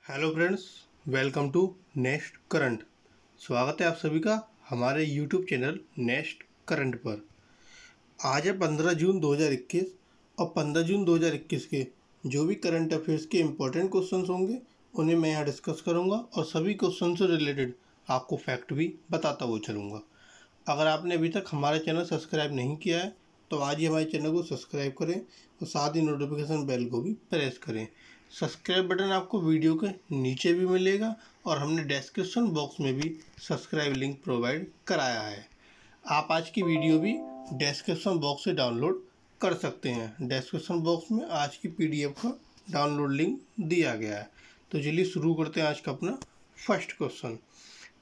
Hello friends, welcome to next current. स्वागत है आप सभी का हमारे यूट्यूब चैनल नेक्स्ट करंट पर। आज है 15 जून 2021 और 15 जून 2021 के जो भी करंट अफेयर्स के इम्पोर्टेंट क्वेश्चंस होंगे उन्हें मैं यहाँ डिस्कस करूँगा और सभी क्वेश्चन से रिलेटेड आपको फैक्ट भी बताता हुआ चलूँगा। अगर आपने अभी तक हमारा चैनल सब्सक्राइब नहीं किया है तो आज ही हमारे चैनल को सब्सक्राइब करें और साथ ही नोटिफिकेशन बेल को भी प्रेस करें। सब्सक्राइब बटन आपको वीडियो के नीचे भी मिलेगा और हमने डिस्क्रिप्शन बॉक्स में भी सब्सक्राइब लिंक प्रोवाइड कराया है। आप आज की वीडियो भी डिस्क्रिप्शन बॉक्स से डाउनलोड कर सकते हैं। डिस्क्रिप्शन बॉक्स में आज की पीडीएफ का डाउनलोड लिंक दिया गया है। तो चलिए शुरू करते हैं आज का अपना फर्स्ट क्वेश्चन।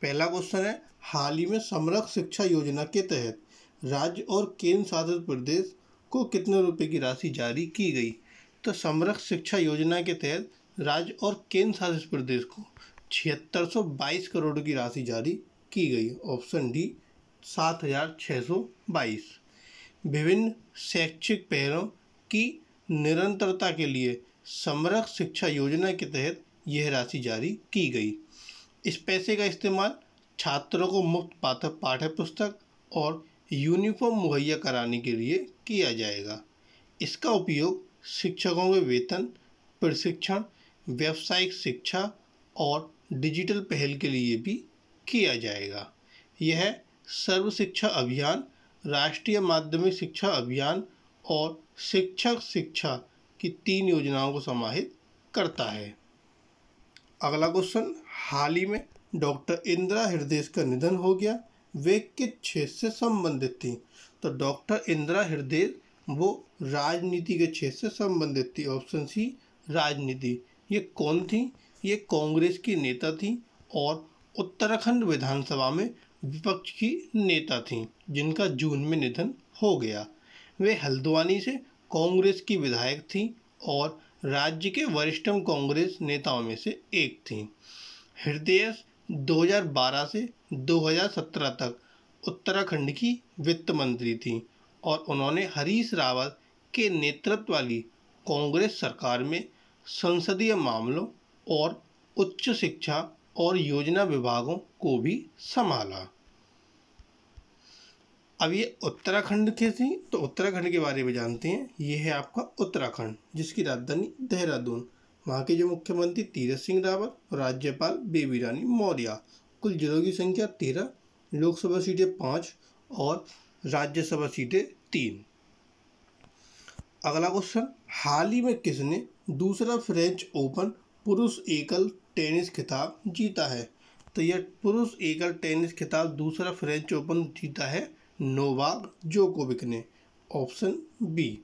पहला क्वेश्चन है, हाल ही में समग्र शिक्षा योजना के तहत राज्य और केंद्र शासित प्रदेश को कितने रुपए की राशि जारी की गई? तो समग्र शिक्षा योजना के तहत राज्य और केंद्र शासित प्रदेश को 7622 करोड़ की राशि जारी की गई। Option D 7622। विभिन्न शैक्षिक पहलों की निरंतरता के लिए समग्र शिक्षा योजना के तहत यह राशि जारी की गई। इस पैसे का इस्तेमाल छात्रों को मुफ्त पाठ्य पुस्तक और यूनिफॉर्म मुहैया कराने के लिए किया जाएगा। इसका उपयोग शिक्षकों के वेतन, प्रशिक्षण, व्यावसायिक शिक्षा और डिजिटल पहल के लिए भी किया जाएगा। यह सर्व शिक्षा अभियान, राष्ट्रीय माध्यमिक शिक्षा अभियान और शिक्षक शिक्षा की 3 योजनाओं को समाहित करता है। अगला क्वेश्चन, हाल ही में डॉक्टर इंदिरा हृदय का निधन हो गया, वे किस क्षेत्र से संबंधित थी? तो डॉक्टर इंदिरा हृदय वो राजनीति के क्षेत्र से संबंधित थी। ऑप्शन सी राजनीति। ये कौन थी? ये कांग्रेस की नेता थी और उत्तराखंड विधानसभा में विपक्ष की नेता थी जिनका जून में निधन हो गया। वे हल्द्वानी से कांग्रेस की विधायक थी और राज्य के वरिष्ठतम कांग्रेस नेताओं में से एक थी। हृदय 2012 से 2017 तक उत्तराखंड की वित्त मंत्री थी और उन्होंने हरीश रावत के नेतृत्व वाली कांग्रेस सरकार में संसदीय मामलों और उच्च शिक्षा और योजना विभागों को भी संभाला। अब ये उत्तराखंड के थी तो उत्तराखंड के बारे में जानते हैं। ये है आपका उत्तराखंड जिसकी राजधानी देहरादून। वहाँ के जो मुख्यमंत्री तीरथ सिंह रावत और राज्यपाल बेबी रानी मौर्य। कुल जिलों की संख्या 13, लोकसभा सीटें 5 और राज्यसभा सीटें 3। अगला क्वेश्चन, हाल ही में किसने दूसरा फ्रेंच ओपन पुरुष एकल टेनिस खिताब जीता है? तो यह पुरुष एकल टेनिस खिताब दूसरा फ्रेंच ओपन जीता है नोवाक जोकोविक ने। Option B.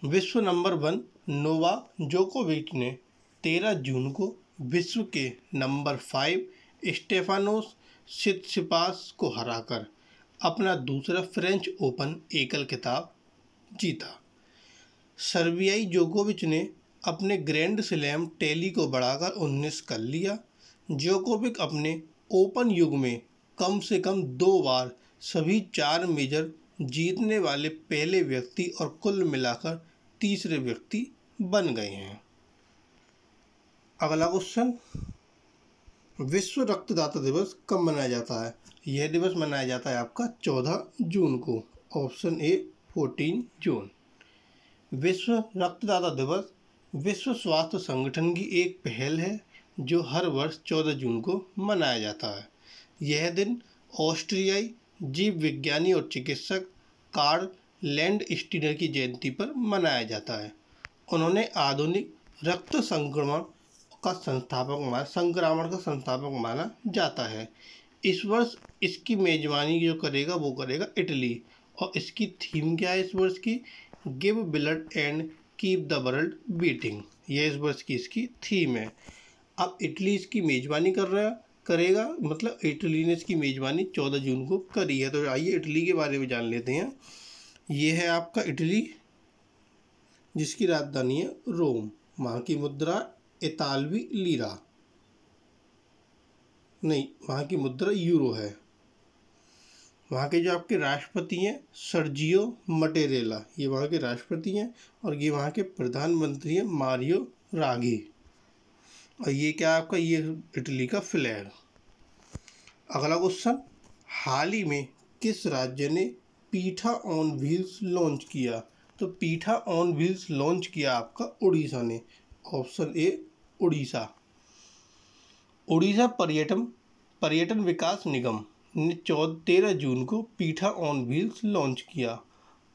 विश्व नंबर 1 नोवाक जोकोविच ने 13 जून को विश्व के नंबर 5 स्टेफानोस सित्सिपास को हराकर अपना दूसरा फ्रेंच ओपन एकल खिताब जीता। सर्बियाई जोकोविच ने अपने ग्रैंड स्लैम टैली को बढ़ाकर 19 कर लिया। जोकोविक अपने ओपन युग में कम से कम 2 बार सभी 4 मेजर जीतने वाले पहले व्यक्ति और कुल मिलाकर तीसरे व्यक्ति बन गए हैं। अगला क्वेश्चन, विश्व रक्तदाता दिवस कब मनाया जाता है? यह दिवस मनाया जाता है आपका 14 जून को। ऑप्शन ए 14 जून। विश्व रक्तदाता दिवस विश्व स्वास्थ्य संगठन की एक पहल है जो हर वर्ष 14 जून को मनाया जाता है। यह दिन ऑस्ट्रियाई जीव विज्ञानी और चिकित्सक कार्ल लैंडस्टीनर की जयंती पर मनाया जाता है। उन्होंने आधुनिक रक्त संक्रमण का संस्थापक माना जाता है। इस वर्ष इसकी मेजबानी जो करेगा वो करेगा इटली। और इसकी थीम क्या है इस वर्ष की? Give blood and keep the world beating. यह इस वर्ष की इसकी थीम है। अब इटली इसकी मेजबानी करेगा, मतलब इटली ने इसकी मेजबानी 14 जून को करी है। तो आइए इटली के बारे में जान लेते हैं। ये है आपका इटली जिसकी राजधानी है रोम। वहाँ की मुद्रा इतालवी लीरा नहीं, वहाँ की मुद्रा यूरो है। वहाँ के जो आपके राष्ट्रपति हैं सर्जियो मटेरेला, ये वहाँ के राष्ट्रपति हैं और ये वहाँ के प्रधानमंत्री हैं मारियो राघी। और ये क्या आपका, ये इटली का फ्लैग। अगला क्वेश्चन, हाल ही में किस राज्य ने पीठा ऑन व्हील्स लॉन्च किया? तो पीठा ऑन व्हील्स लॉन्च किया आपका उड़ीसा ने। Option A Orissa. उड़ीसा पर्यटन पर्यटन विकास निगम ने 13 जून को पीठा ऑन व्हील्स लॉन्च किया।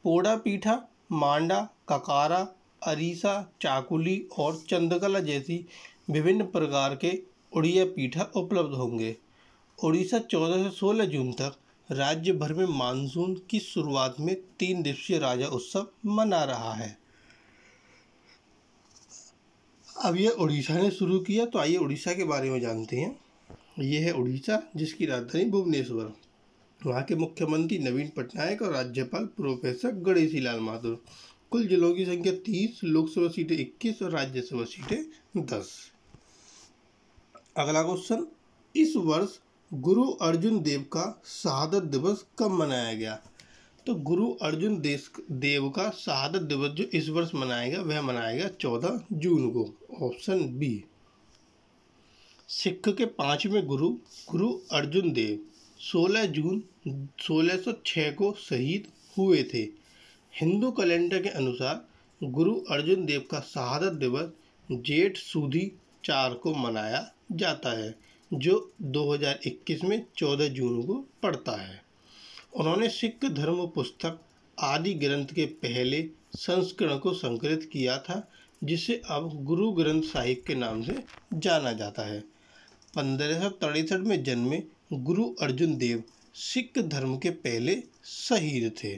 पोड़ा पीठा, मांडा, ककारा, अरीसा, चाकुली और चंद्रकला जैसी विभिन्न प्रकार के उड़िया पीठा उपलब्ध होंगे। उड़ीसा 14 से 16 जून तक राज्य भर में मानसून की शुरुआत में 3 दिवसीय राजा उत्सव मना रहा है। अब यह उड़ीसा ने शुरू किया, तो आइए उड़ीसा के बारे में जानते हैं। ये है उड़ीसा, जिसकी राजधानी भुवनेश्वर। वहाँ के मुख्यमंत्री नवीन पटनायक और राज्यपाल प्रोफेसर गणेशी लाल माथुर। कुल जिलों की संख्या 30, लोकसभा सीटें 21 और राज्यसभा सीटें 10। अगला क्वेश्चन, इस वर्ष गुरु अर्जुन देव का शहादत दिवस कब मनाया गया? तो गुरु अर्जुन देव का शहादत दिवस जो इस वर्ष मनाएगा वह मनाएगा 14 जून को। Option B. सिख के 5वें गुरु गुरु अर्जुन देव 16 जून 1606 को शहीद हुए थे। हिंदू कैलेंडर के अनुसार गुरु अर्जुन देव का शहादत दिवस जेठ सुदी 4 को मनाया जाता है, जो 2021 में 14 जून को पड़ता है। उन्होंने सिख धर्म पुस्तक आदि ग्रंथ के पहले संस्करण को संकलित किया था, जिसे अब गुरु ग्रंथ साहिब के नाम से जाना जाता है। 1563 में जन्मे गुरु अर्जुन देव सिख धर्म के पहले शहीद थे।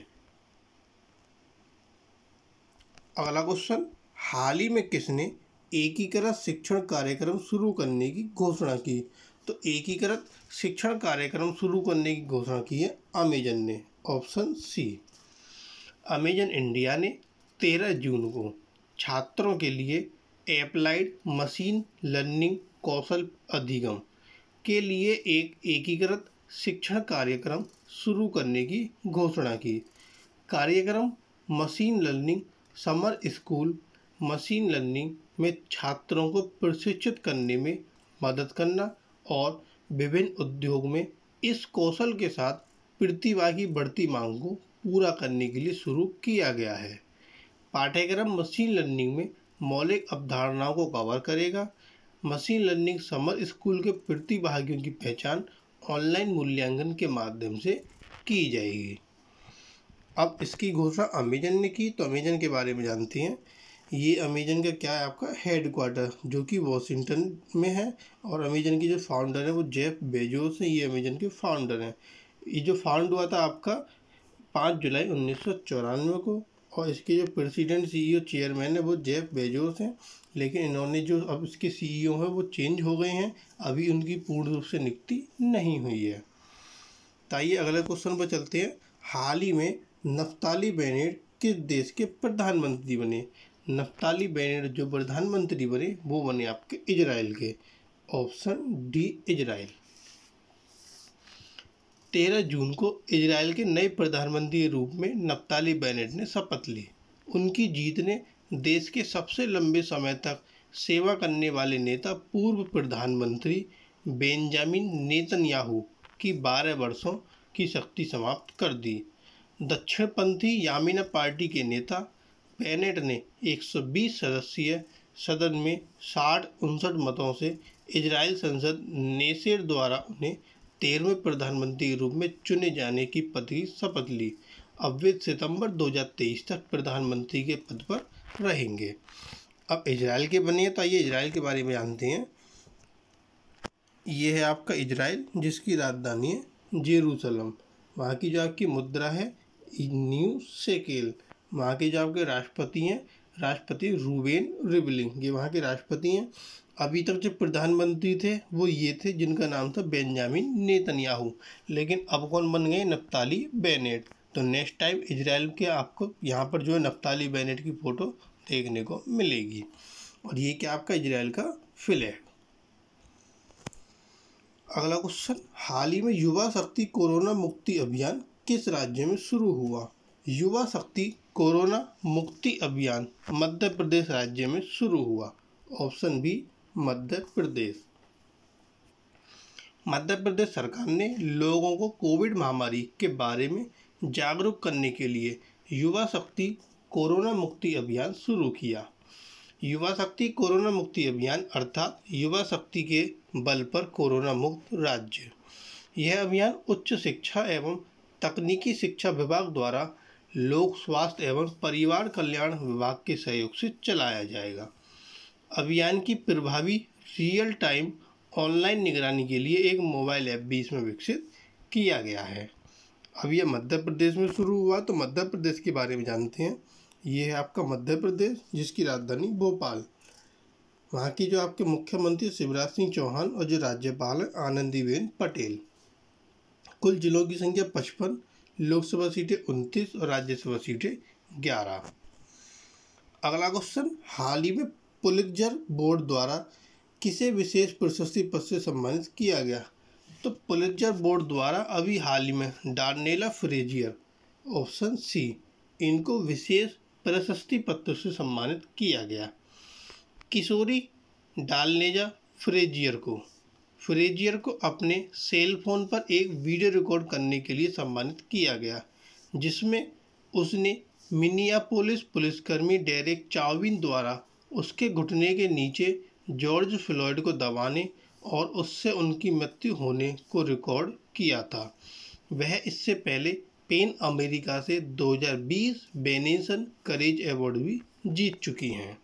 अगला क्वेश्चन, हाल ही में किसने एकीकृत शिक्षण कार्यक्रम शुरू करने की घोषणा की? तो एकीकृत शिक्षण कार्यक्रम शुरू करने की घोषणा की है अमेजन ने। Option C. अमेजन इंडिया ने 13 जून को छात्रों के लिए एप्लाइड मशीन लर्निंग कौशल अधिगम के लिए एक एकीकृत शिक्षण कार्यक्रम शुरू करने की घोषणा की। कार्यक्रम machine learning summer school machine learning में छात्रों को प्रशिक्षित करने में मदद करना और विभिन्न उद्योग में इस कौशल के साथ प्रतिभा की बढ़ती मांग को पूरा करने के लिए शुरू किया गया है। पाठ्यक्रम मशीन लर्निंग में मौलिक अवधारणाओं को कवर करेगा। मशीन लर्निंग समर स्कूल के प्रतिभागियों की पहचान ऑनलाइन मूल्यांकन के माध्यम से की जाएगी। अब इसकी घोषणा अमेजन ने की, तो अमेजन के बारे में जानते हैं। ये अमेजन का क्या है, आपका हेडक्वार्टर जो कि वॉशिंगटन में है, और अमेजन की जो फाउंडर है वो जेफ बेजोस हैं। ये अमेजन के फाउंडर हैं। ये जो फाउंड हुआ था आपका 5 जुलाई 1994 को, और इसके जो प्रेसिडेंट सीईओ चेयरमैन है वो जेफ बेजोस हैं। लेकिन इन्होंने जो अब इसके सीईओ हैं वो चेंज हो गए हैं, अभी उनकी पूर्ण रूप से नियुक्ति नहीं हुई है। तो आइए अगले क्वेश्चन पर चलते हैं। हाल ही में नफ्ताली बेनेट किस देश के प्रधानमंत्री बने? नफ्ताली बेनेट जो प्रधानमंत्री बने वो बने आपके इजराइल के। Option D Israel. 13 जून को इजराइल के नए प्रधानमंत्री के रूप में नफ्ताली बेनेट ने शपथ ली। उनकी जीत ने देश के सबसे लंबे समय तक सेवा करने वाले नेता पूर्व प्रधानमंत्री बेंजामिन नेतन्याहू की 12 वर्षों की शक्ति समाप्त कर दी। दक्षिणपंथी यामीना पार्टी के नेता बेनेट ने 120 सदस्यीय सदन में 60-59 मतों से इजराइल संसद नेसेर द्वारा उन्हें 13वें प्रधानमंत्री के रूप में चुने जाने की पद की शपथ ली। अब वे सितंबर 2023 तक प्रधानमंत्री के पद पर रहेंगे। अब इजराइल के बने हैं, तो आइए इजराइल के बारे में जानते हैं। ये है आपका इजराइल, जिसकी राजधानी है जेरूसलम। वहाँ की जो आपकी मुद्रा है न्यू शेकेल। वहाँ के जो आपके राष्ट्रपति हैं राष्ट्रपति रूबेन रिवलिन, ये वहाँ के राष्ट्रपति हैं। अभी तक जो प्रधानमंत्री थे वो ये थे जिनका नाम था बेंजामिन नेतन्याहू, लेकिन अब कौन बन गए? Naftali Bennett. तो नेक्स्ट टाइम इजराइल के आपको यहाँ पर जो है नफ्ताली बेनेट की फ़ोटो देखने को मिलेगी। और ये क्या आपका इजराइल का फ्लैग। अगला क्वेश्चन, हाल ही में युवा शक्ति कोरोना मुक्ति अभियान किस राज्य में शुरू हुआ? युवा शक्ति कोरोना मुक्ति अभियान मध्य प्रदेश राज्य में शुरू हुआ। Option B Madhya Pradesh. मध्य प्रदेश सरकार ने लोगों को कोविड महामारी के बारे में जागरूक करने के लिए युवा शक्ति कोरोना मुक्ति अभियान शुरू किया। युवा शक्ति कोरोना मुक्ति अभियान अर्थात युवा शक्ति के बल पर कोरोना मुक्त राज्य। यह अभियान उच्च शिक्षा एवं तकनीकी शिक्षा विभाग द्वारा लोक स्वास्थ्य एवं परिवार कल्याण विभाग के सहयोग से चलाया जाएगा। अभियान की प्रभावी रियल टाइम ऑनलाइन निगरानी के लिए एक मोबाइल ऐप भी इसमें विकसित किया गया है। अब यह मध्य प्रदेश में शुरू हुआ, तो मध्य प्रदेश के बारे में जानते हैं। ये है आपका मध्य प्रदेश, जिसकी राजधानी भोपाल। वहाँ की जो आपके मुख्यमंत्री शिवराज सिंह चौहान और जो राज्यपाल है आनंदीबेन पटेल। कुल जिलों की संख्या 55, लोकसभा सीटें 29 और राज्यसभा सीटें 11। अगला क्वेश्चन, हाल ही में पुलित्जर बोर्ड द्वारा किसे विशेष प्रशस्ति पत्र से सम्मानित किया गया? तो पुलित्जर बोर्ड द्वारा अभी हाल ही में डार्नेला फ्रेजियर, ऑप्शन सी, इनको विशेष प्रशस्ति पत्र से सम्मानित किया गया। किशोरी डार्नेला फ्रेजियर को अपने सेल फोन पर एक वीडियो रिकॉर्ड करने के लिए सम्मानित किया गया, जिसमें उसने मिनियापोलिस पुलिसकर्मी डेरेक चाउविन द्वारा उसके घुटने के नीचे जॉर्ज फ्लॉयड को दबाने और उससे उनकी मृत्यु होने को रिकॉर्ड किया था। वह इससे पहले पेन अमेरिका से 2020 बेनेसन करेज अवार्ड भी जीत चुकी हैं।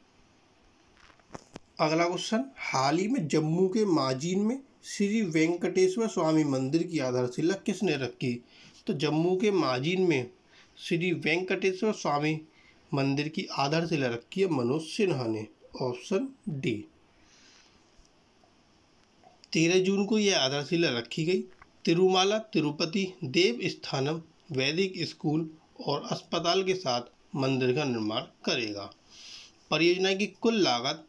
अगला क्वेश्चन, हाल ही में जम्मू के माजीन में श्री वेंकटेश्वर स्वामी मंदिर की आधारशिला किसने रखी? तो जम्मू के माजीन में श्री वेंकटेश्वर स्वामी मंदिर की आधारशिला रखी है मनोज सिन्हा ने, ऑप्शन डी। 13 जून को यह आधारशिला रखी गई। तिरुमाला तिरुपति देवस्थानम वैदिक स्कूल और अस्पताल के साथ मंदिर का निर्माण करेगा। परियोजना की कुल लागत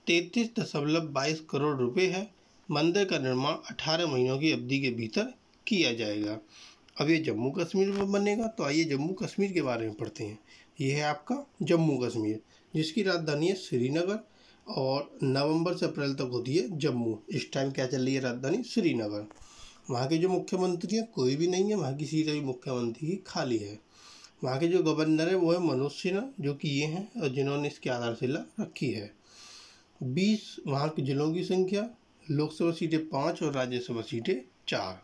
33.22 करोड़ रुपए है। मंदिर का निर्माण 18 महीनों की अवधि के भीतर किया जाएगा। अब ये जम्मू कश्मीर में बनेगा, तो आइए जम्मू कश्मीर के बारे में पढ़ते हैं। ये है आपका जम्मू कश्मीर, जिसकी राजधानी है श्रीनगर और नवंबर से अप्रैल तक होती है जम्मू। इस टाइम क्या चल रही है? राजधानी श्रीनगर। वहाँ के जो मुख्यमंत्री हैं कोई भी नहीं है, वहाँ की सीट अभी मुख्यमंत्री की खाली है। वहाँ के जो गवर्नर है वो है मनोज सिन्हा, जो कि ये हैं और जिन्होंने इसकी आधारशिला रखी है। 20 वहाँ के जिलों की संख्या, लोकसभा सीटें 5 और राज्यसभा सीटें 4।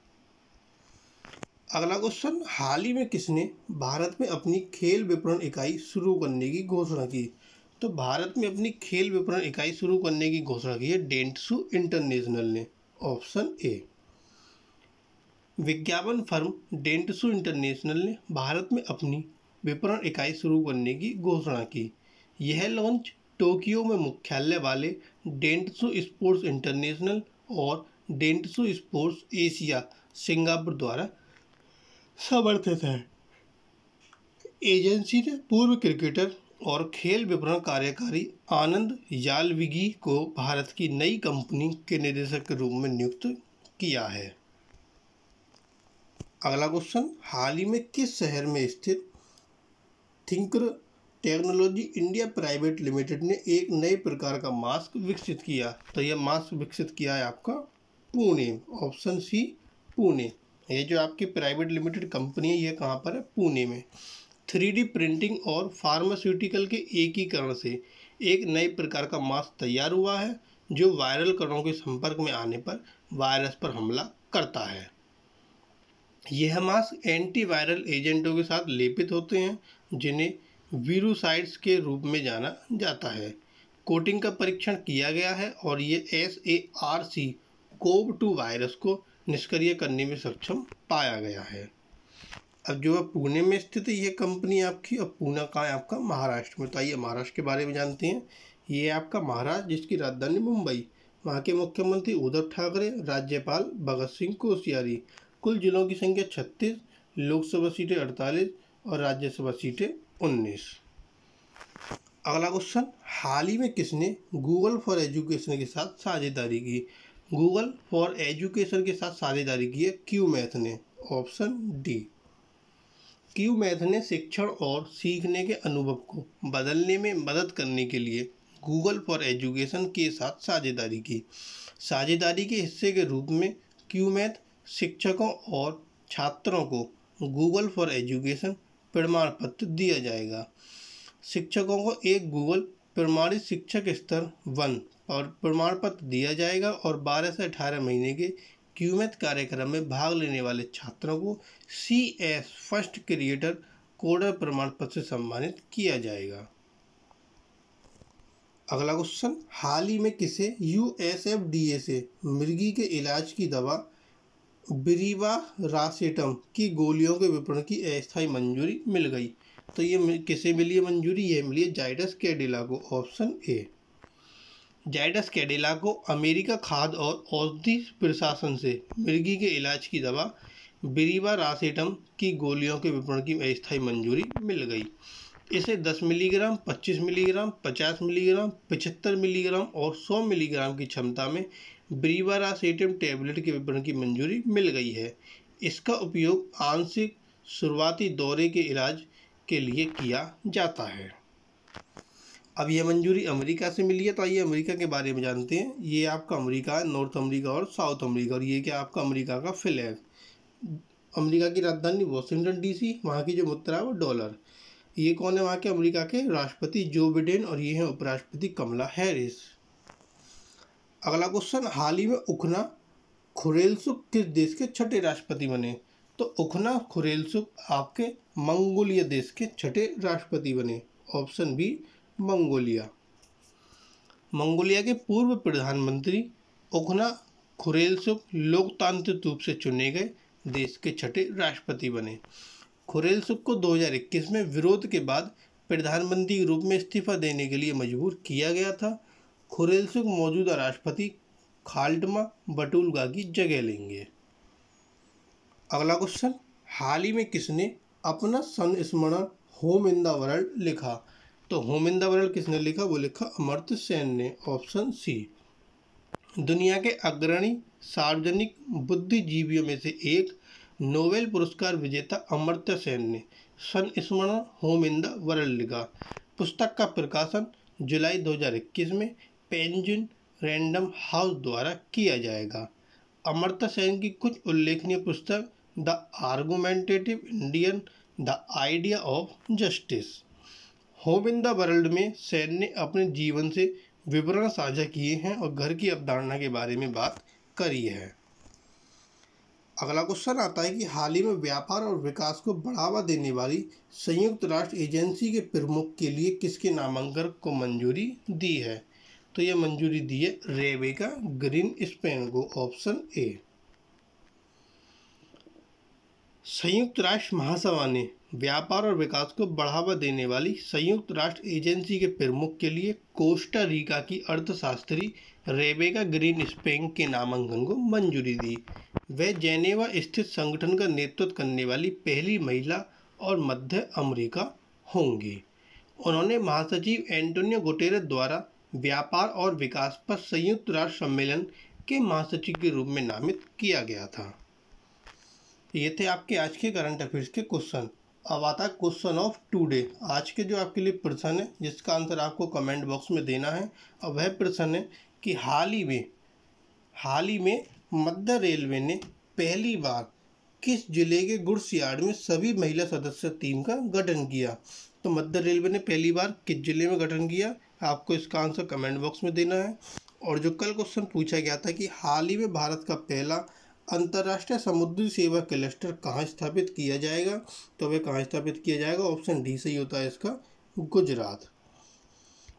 अगला क्वेश्चन, हाल ही में किसने भारत में अपनी खेल विपणन इकाई शुरू करने की घोषणा की? तो भारत में अपनी खेल विपणन इकाई शुरू करने की घोषणा की है डेंटसू इंटरनेशनल ने, ऑप्शन ए। विज्ञापन फर्म डेंटसू इंटरनेशनल ने भारत में अपनी विपणन इकाई शुरू करने की घोषणा की। यह लॉन्च टोक्यो में मुख्यालय वाले डेंटसू स्पोर्ट्स इंटरनेशनल और डेंटसू स्पोर्ट्स एशिया सिंगापुर द्वारा समर्थित है। एजेंसी ने पूर्व क्रिकेटर और खेल विपणन कार्यकारी आनंद यालविगी को भारत की नई कंपनी के निदेशक के रूप में नियुक्त किया है। अगला क्वेश्चन, हाल ही में किस शहर में स्थित thinker technology India private limited ने एक नए प्रकार का मास्क विकसित किया? तो यह मास्क विकसित किया है आपका पुणे, ऑप्शन सी, पुणे। ये जो आपकी प्राइवेट लिमिटेड कंपनी है ये कहाँ पर है? पुणे में। 3D प्रिंटिंग और फार्मास्यूटिकल के एकीकरण से एक नए प्रकार का मास्क तैयार हुआ है, जो वायरल कणों के संपर्क में आने पर वायरस पर हमला करता है। यह मास्क एंटीवायरल एजेंटों के साथ लेपित होते हैं, जिन्हें वीरुसाइड्स के रूप में जाना जाता है। कोटिंग का परीक्षण किया गया है और ये SARS-CoV-2 वायरस को निष्क्रिय करने में सक्षम पाया गया है। अब जो है पुणे में स्थित है ये कंपनी आपकी, और पुणे कहाँ है आपका? महाराष्ट्र में। तो आइए महाराष्ट्र के बारे में जानते हैं। ये है आपका महाराष्ट्र, जिसकी राजधानी मुंबई। वहाँ के मुख्यमंत्री उद्धव ठाकरे, राज्यपाल भगत सिंह कोश्यारी। कुल जिलों की संख्या 36, लोकसभा सीटें 48 और राज्यसभा सीटें 19। अगला क्वेश्चन, हाल ही में किसने गूगल फॉर एजुकेशन के साथ साझेदारी की? गूगल फॉर एजुकेशन के साथ साझेदारी की है क्यूमैथ ने, ऑप्शन डी। क्यूमैथ ने शिक्षण और सीखने के अनुभव को बदलने में मदद करने के लिए गूगल फॉर एजुकेशन के साथ साझेदारी की। साझेदारी के हिस्से के रूप में क्यूमैथ शिक्षकों और छात्रों को गूगल फॉर एजुकेशन प्रमाण पत्र दिया जाएगा। शिक्षकों को एक गूगल प्रमाणित शिक्षक स्तर 1 और प्रमाण पत्र दिया जाएगा और 12 से 18 महीने के क्यूमैथ कार्यक्रम में भाग लेने वाले छात्रों को CS फर्स्ट क्रिएटर कोडर प्रमाण पत्र से सम्मानित किया जाएगा। अगला क्वेश्चन, हाल ही में किसे USFDA से मिर्गी के इलाज की दवा बिरिवारासेटम की गोलियों के विपणन की अस्थायी मंजूरी मिल गई? तो ये किसे मिली है मंजूरी? ये मिली है जाइडस कैडिला को, ऑप्शन ए। जाइडस कैडिला को अमेरिका खाद्य और औषधि प्रशासन से मिर्गी के इलाज की दवा बिरिवारासेटम की गोलियों के विपणन की अस्थायी मंजूरी मिल गई। इसे 10 मिलीग्राम, 25 मिलीग्राम, 50 मिलीग्राम, 75 मिलीग्राम और 100 मिलीग्राम की क्षमता में बिरिवारासेटम टैबलेट के विपणन की मंजूरी मिल गई है। इसका उपयोग आंशिक शुरुआती दौरे के इलाज के लिए किया जाता है। अब यह मंजूरी अमेरिका से मिली है, तो आइए अमेरिका के बारे में जानते हैं। ये आपका अमेरिका है, नॉर्थ अमेरिका और साउथ अमेरिका, और ये क्या आपका अमेरिका का फ्लैग। अमेरिका की राजधानी वॉशिंगटन DC, वहाँ की जो मुद्रा है वो डॉलर। ये कौन है वहाँ के अमेरिका के? राष्ट्रपति जो बिडेन, और ये हैं उपराष्ट्रपति कमला हैरिस। अगला क्वेश्चन, हाल ही में उखना खुरेलसुख किस देश के छठे राष्ट्रपति बने? तो उखना खुरेलसुख आपके मंगोलिया देश के छठे राष्ट्रपति बने, ऑप्शन बी मंगोलिया। मंगोलिया के पूर्व प्रधानमंत्री उखना खुरेलसुख लोकतांत्रिक रूप से चुने गए देश के छठे राष्ट्रपति बने। खुरेलसुख को 2021 में विरोध के बाद प्रधानमंत्री के रूप में इस्तीफा देने के लिए मजबूर किया गया था। खुरेलसुख मौजूदा राष्ट्रपति खाल्टमा बटुलगा की जगह लेंगे। अगला क्वेश्चन, हाल ही में किसने अपना संस्मरण होम इन द वर्ल्ड लिखा? तो होम इन द वर्ल्ड किसने लिखा? वो लिखा अमर्त्य सेन ने, ऑप्शन सी। दुनिया के अग्रणी सार्वजनिक बुद्धिजीवियों में से एक नोबेल पुरस्कार विजेता अमर्त्य सेन ने संस्मरण होम इन द वर्ल्ड लिखा। पुस्तक का प्रकाशन जुलाई 2021 में पेंगुइन रैंडम हाउस द्वारा किया जाएगा। अमर्त्य सेन की कुछ उल्लेखनीय पुस्तक the argumentative Indian, the idea of justice. Home in the world में सेन ने अपने जीवन से विवरण साझा किए हैं और घर की अवधारणा के बारे में बात करी है। अगला क्वेश्चन आता है कि हाल ही में व्यापार और विकास को बढ़ावा देने वाली संयुक्त राष्ट्र एजेंसी के प्रमुख के लिए किसके नामांकन को मंजूरी दी है? तो यह मंजूरी दी है रेबेका ग्रीनस्पैन को, ऑप्शन ए। संयुक्त राष्ट्र महासभा ने व्यापार और विकास को बढ़ावा देने वाली संयुक्त राष्ट्र एजेंसी के प्रमुख के लिए कोस्टा रिका की अर्थशास्त्री रेबेका ग्रीनस्पैन के नामांकन को मंजूरी दी। वह जेनेवा स्थित संगठन का नेतृत्व करने वाली पहली महिला और मध्य अमेरिका होंगी। उन्होंने महासचिव एंटोनियो गुटेरेस द्वारा व्यापार और विकास पर संयुक्त राष्ट्र सम्मेलन के महासचिव के रूप में नामित किया गया था। ये थे आपके आज के करंट अफेयर्स के क्वेश्चन। अब आता है क्वेश्चन ऑफ टुडे। आज के जो आपके लिए प्रश्न है जिसका आंसर आपको कमेंट बॉक्स में देना है। अब वह प्रश्न है कि हाल ही में मध्य रेलवे ने पहली बार किस जिले के गुड्स यार्ड में सभी महिला सदस्य टीम का गठन किया? तो मध्य रेलवे ने पहली बार किस जिले में गठन किया? आपको इसका आंसर कमेंट बॉक्स में देना है। और जो कल क्वेश्चन पूछा गया था कि हाल ही में भारत का पहला अंतर्राष्ट्रीय समुद्री सेवा क्लस्टर कहाँ स्थापित किया जाएगा? तो वह कहाँ स्थापित किया जाएगा? ऑप्शन डी सही होता है इसका, गुजरात।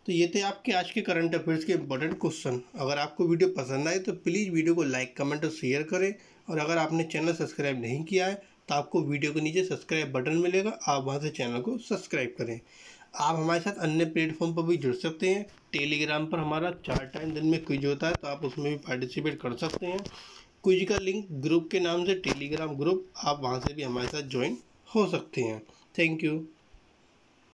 तो ये थे आपके आज के करंट अफेयर्स के इंपॉर्टेंट क्वेश्चन। अगर आपको वीडियो पसंद आए तो प्लीज़ वीडियो को लाइक, कमेंट और शेयर करें। और अगर आपने चैनल सब्सक्राइब नहीं किया है तो आपको वीडियो के नीचे सब्सक्राइब बटन मिलेगा, आप वहां से चैनल को सब्सक्राइब करें। आप हमारे साथ अन्य प्लेटफॉर्म पर भी जुड़ सकते हैं। टेलीग्राम पर हमारा 4 टाइम दिन में क्विज होता है, तो आप उसमें भी पार्टिसिपेट कर सकते हैं। क्विज का लिंक ग्रुप के नाम से टेलीग्राम ग्रुप, आप वहाँ से भी हमारे साथ ज्वाइन हो सकते हैं। Thank you.